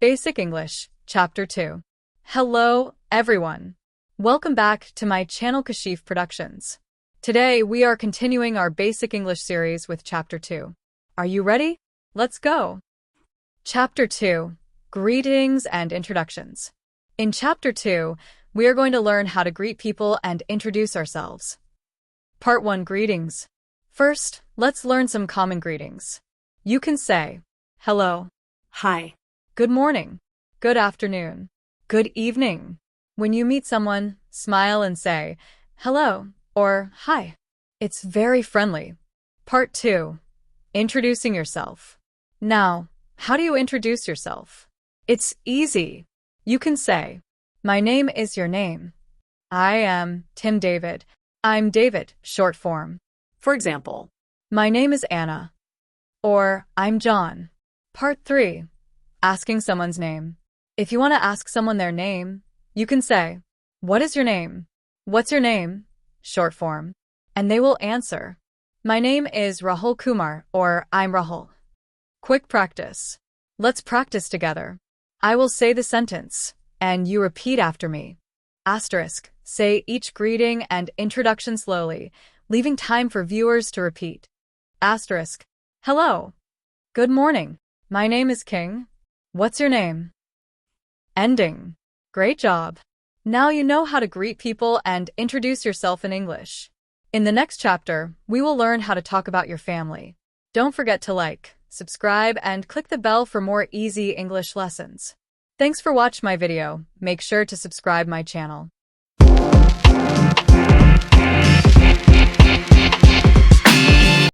Basic English, Chapter 2. Hello, everyone. Welcome back to my channel Kashif Productions. Today, we are continuing our Basic English series with Chapter 2. Are you ready? Let's go. Chapter 2. Greetings and Introductions. In Chapter 2, we are going to learn how to greet people and introduce ourselves. Part 1. Greetings. First, let's learn some common greetings. You can say, hello, Hi. good morning, good afternoon, good evening. When you meet someone, smile and say, hello, or hi. It's very friendly. Part 2. Introducing yourself. Now, how do you introduce yourself? It's easy. You can say, my name is your name. I am Tim David. I'm David, short form. For example, My name is Anna. Or, I'm John. Part 3. Asking someone's name. If you want to ask someone their name, you can say, what is your name? What's your name? Short form. And they will answer, my name is Rahul Kumar, or I'm Rahul. Quick practice. Let's practice together. I will say the sentence, and you repeat after me. Asterisk. Say each greeting and introduction slowly, leaving time for viewers to repeat. Asterisk. Hello. Good morning. My name is King. What's your name? Ending. Great job. Now you know how to greet people and introduce yourself in English. In the next chapter, we will learn how to talk about your family. Don't forget to like, subscribe, and click the bell for more easy English lessons. Thanks for watching my video. Make sure to subscribe my channel.